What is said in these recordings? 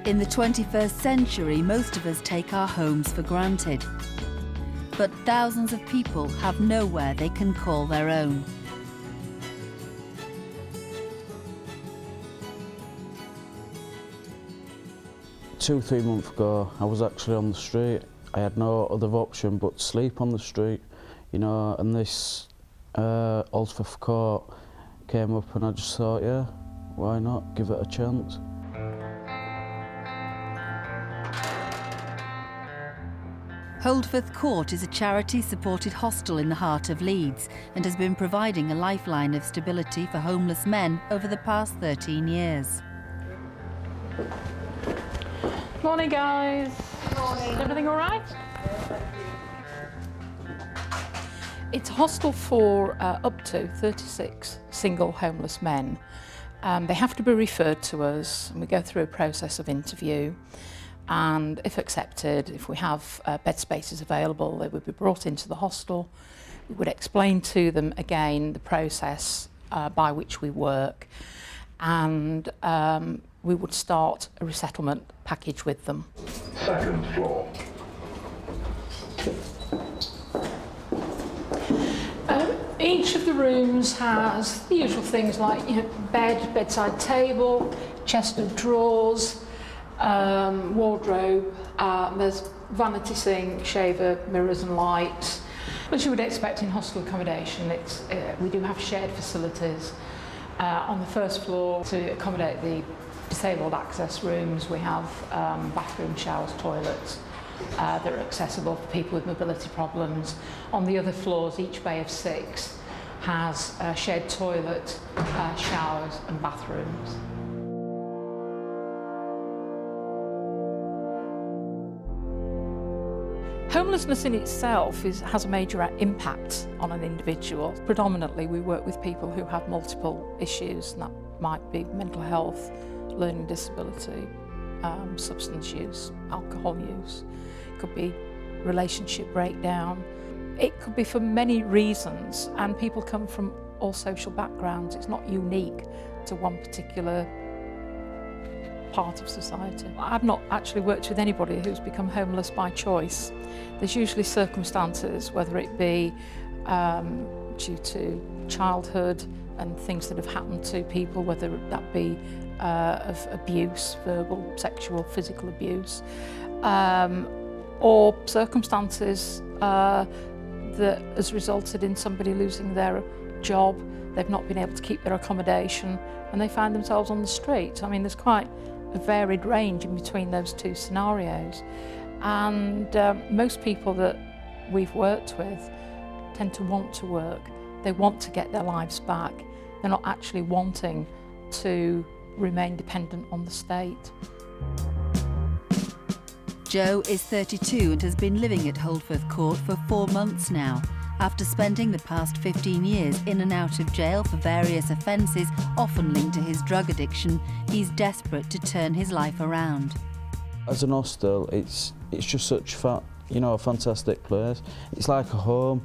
In the 21st century, most of us take our homes for granted. But thousands of people have nowhere they can call their own. Two, 3 months ago, I was actually on the street. I had no other option but to sleep on the street, you know, and this Aldsworth Court came up and I just thought, yeah, why not, give it a chance. Holdforth Court is a charity-supported hostel in the heart of Leeds and has been providing a lifeline of stability for homeless men over the past 13 years. Morning, guys. Morning. Everything all right? It's a hostel for up to 36 single homeless men. They have to be referred to us, and we go through a process of interview. And if accepted, if we have bed spaces available, they would be brought into the hostel. We would explain to them again the process by which we work, and we would start a resettlement package with them. Second floor. Each of the rooms has the usual things like, you know, bed, bedside table, chest of drawers, wardrobe, there's vanity sink, shaver, mirrors and lights. As you would expect in hostel accommodation, we do have shared facilities. On the first floor, to accommodate the disabled access rooms, we have bathroom, showers, toilets that are accessible for people with mobility problems. On the other floors, each bay of 6 has a shared toilet, showers and bathrooms. Homelessness in itself has a major impact on an individual. Predominantly we work with people who have multiple issues, and that might be mental health, learning disability, substance use, alcohol use. It could be relationship breakdown. It could be for many reasons, and people come from all social backgrounds. It's not unique to one particular part of society. I've not actually worked with anybody who's become homeless by choice. There's usually circumstances, whether it be due to childhood and things that have happened to people, whether that be of abuse, verbal, sexual, physical abuse, or circumstances that has resulted in somebody losing their job, they've not been able to keep their accommodation, and they find themselves on the street. I mean, there's quite a varied range in between those two scenarios. And most people that we've worked with tend to want to work. They want to get their lives back. They're not actually wanting to remain dependent on the state. Joe is 32 and has been living at Holdforth Court for 4 months now. After spending the past 15 years in and out of jail for various offences, often linked to his drug addiction, he's desperate to turn his life around. As an hostel, it's just such a fantastic place. It's like a home.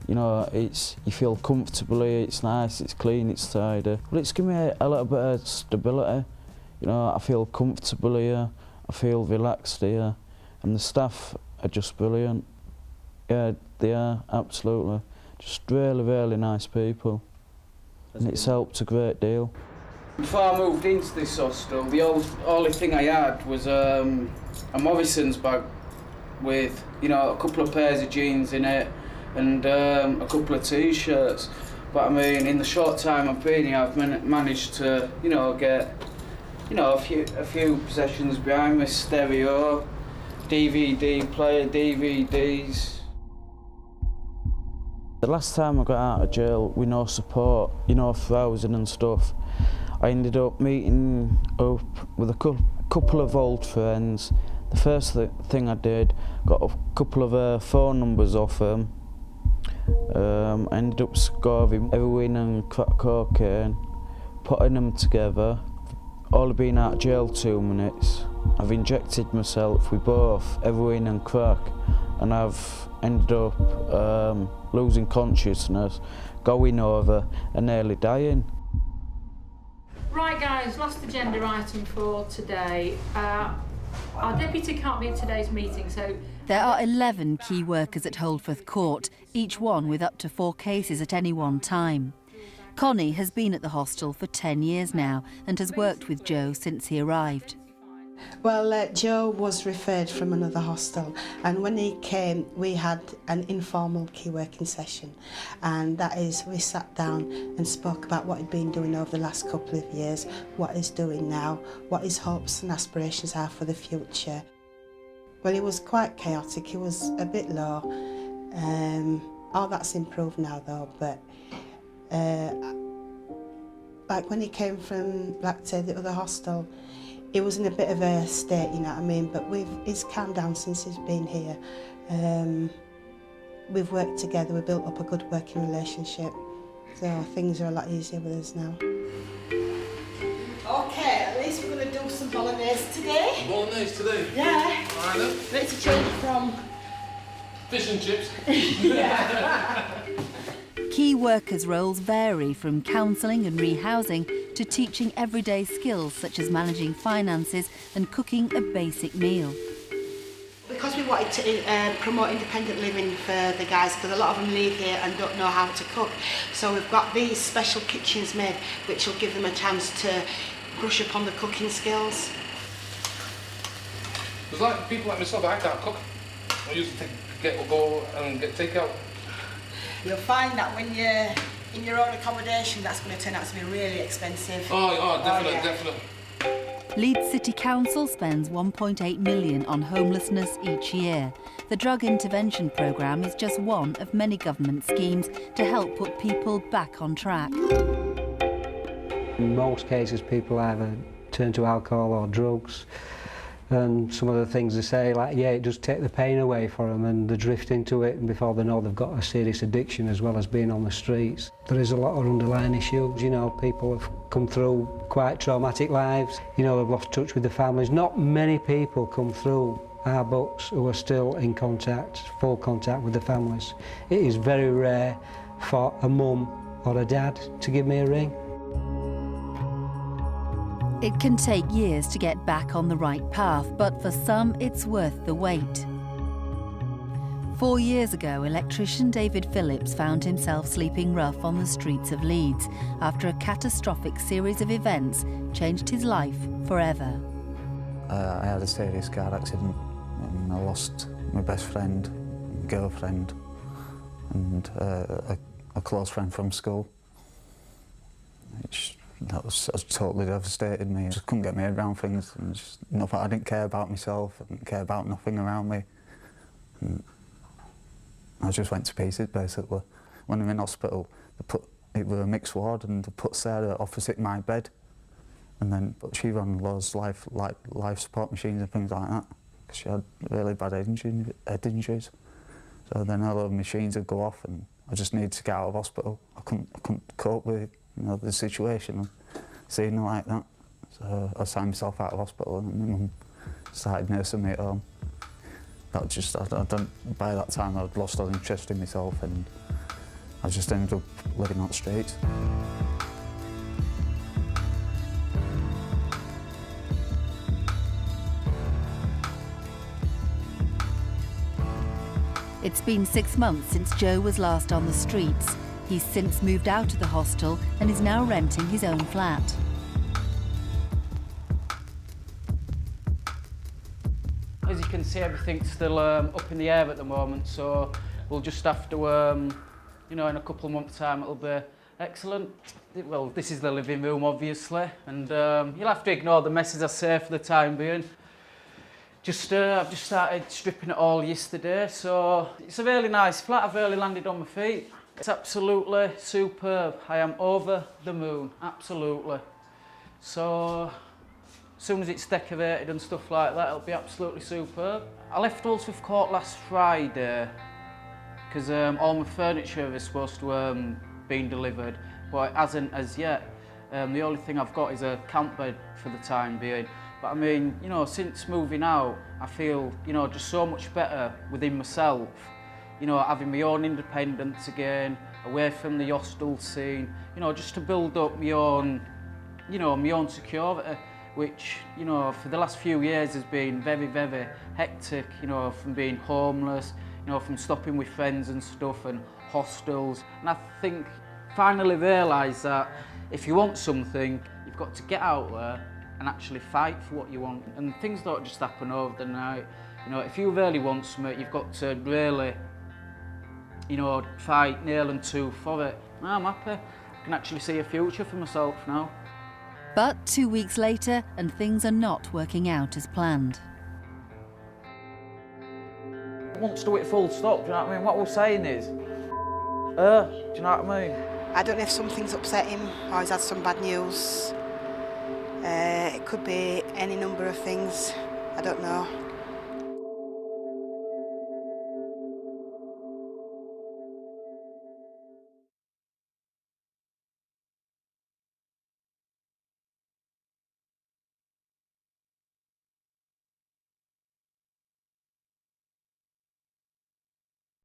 You know, you feel comfortably, it's nice, it's clean, it's tidy. But it's given me a little bit of stability. You know, I feel comfortable here, I feel relaxed here, and the staff are just brilliant. Yeah, they are, absolutely. Just really, really nice people. And it's helped a great deal. Before I moved into this hostel, the only thing I had was a Morrison's bag with, you know, a couple of pairs of jeans in it and a couple of t-shirts. But I mean, in the short time I've been here, I've managed to, you know, get, you know, a few possessions behind me: stereo, DVD player, DVDs. The last time I got out of jail with no support, you know, for housing and stuff, I ended up meeting up with a couple of old friends. The first thing I did, got a couple of phone numbers off them. I ended up scoring heroin and crack cocaine, putting them together. All been out of jail 2 minutes. I've injected myself with both heroin and crack, and I've ended up losing consciousness, going over and nearly dying. Right, Right guys, last agenda item for today. Our deputy can't be at today's meeting, so... There are 11 key workers at Holdforth Court, each one with up to 4 cases at any one time. Connie has been at the hostel for 10 years now and has worked with Joe since he arrived. Well, Joe was referred from another hostel, and when he came we had an informal key working session, and that is we sat down and spoke about what he'd been doing over the last couple of years, what he's doing now, what his hopes and aspirations are for the future. Well, he was quite chaotic, he was a bit low. All that's improved now though, but like when he came from, like say, the other hostel, he was in a bit of a state, you know what I mean, but he's calmed down since he's been here. We've worked together, we built up a good working relationship, so things are a lot easier with us now. Okay, at least we're going to do some bolognese today. Bolognese today? Yeah. All right then. Ready to change from... Fish and chips. Key workers' roles vary from counselling and rehousing to teaching everyday skills such as managing finances and cooking a basic meal. Because we wanted to promote independent living for the guys, because a lot of them leave here and don't know how to cook. So we've got these special kitchens made which will give them a chance to brush up on the cooking skills. There's like people like myself, I can't cook. I usually go and get takeout. You'll find that when you're in your own accommodation, that's going to turn out to be really expensive. Oh, definitely, yeah. definitely. Leeds City Council spends £1.8 million on homelessness each year. The drug intervention programme is just one of many government schemes to help put people back on track. In most cases, people either turn to alcohol or drugs. And some of the things they say, like, yeah, it does take the pain away for them, and they drift into it, and before they know they've got a serious addiction as well as being on the streets. There is a lot of underlying issues, you know, people have come through quite traumatic lives, you know, they've lost touch with their families. Not many people come through our books who are still in contact, full contact with their families. It is very rare for a mum or a dad to give me a ring. It can take years to get back on the right path, but for some it's worth the wait. 4 years ago, electrician David Phillips found himself sleeping rough on the streets of Leeds after a catastrophic series of events changed his life forever. I had a serious car accident and I lost my best friend, girlfriend and a close friend from school. That was totally devastated me. I just couldn't get my head around things. And just nothing. I didn't care about myself. I didn't care about nothing around me. And I just went to pieces, basically. When I'm in hospital, it was a mixed ward, and they put Sarah opposite my bed. But she ran loads of life support machines and things like that, because she had really bad head injuries. So then all the machines would go off, and I just needed to get out of hospital. I couldn't cope with, you know, the situation and seeing her like that. So I signed myself out of hospital, and my mum started nursing me at home. By that time I'd lost all interest in myself, and I just ended up living on the streets. It's been 6 months since Joe was last on the streets. He's since moved out of the hostel and is now renting his own flat. As you can see, everything's still up in the air at the moment, so we'll just have to, you know, in a couple of months' time it'll be excellent. Well, this is the living room, obviously, and you'll have to ignore the messes I say for the time being. I've just started stripping it all yesterday, so it's a really nice flat. I've really landed on my feet. It's absolutely superb. I am over the moon, absolutely. So as soon as it's decorated and stuff like that, it'll be absolutely superb. I left Holdsworth Court last Friday because all my furniture was supposed to been delivered, but it hasn't as yet. The only thing I've got is a camp bed for the time being. But I mean, you know, since moving out, I feel, you know, just so much better within myself. You know, having my own independence again, away from the hostel scene, you know, just to build up my own you know, my own security, which, you know, for the last few years has been very, very hectic, you know, from being homeless, you know, from stopping with friends and stuff and hostels. And I think finally realised that if you want something, you've got to get out there and actually fight for what you want. And things don't just happen over the night. You know, if you really want something, you've got to really, you know, fight nail and tooth for it. I'm happy. I can actually see a future for myself now. But 2 weeks later, and things are not working out as planned. He wants to do it full stop, do you know what I mean? What we're saying is, do you know what I mean? I don't know if something's upset him or he's had some bad news. It could be any number of things. I don't know.